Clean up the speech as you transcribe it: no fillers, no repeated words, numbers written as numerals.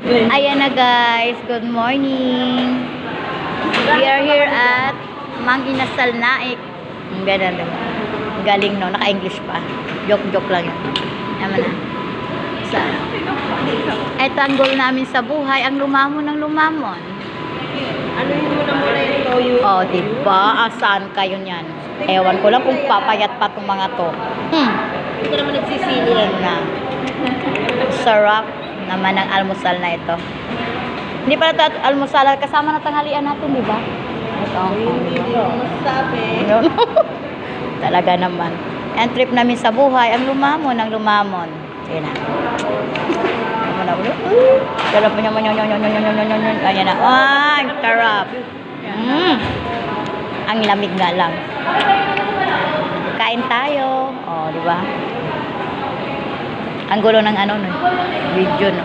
Ayan na guys, good morning. We are here at Mang Inasal Naik. Ganun diba? Galing no, naka-English pa. Joke lang yun. Naman na. Ito ang goal namin sa buhay, ang lumamon ng lumamon. Ano yun muna yung toyo? Oh, diba? Saan kayo niyan? Ewan ko lang kung papayat pa itong mga to. Hindi ka naman nagsisili. Yan na. Sarap naman ang almusal na ito. Hindi pala ito almusal, kasama na tanghalian natin, di ba? Ito. Hindi mo masasabi. Talaga naman. Ang trip namin sa buhay, ang lumamon, ang lumamon. Sige na. Sarap po naman yun. Ayan na. Ay, sarap. Ang lamig nga lang. Kain tayo. Oh, di ba? Ang gulo ng ano, no? Video, no?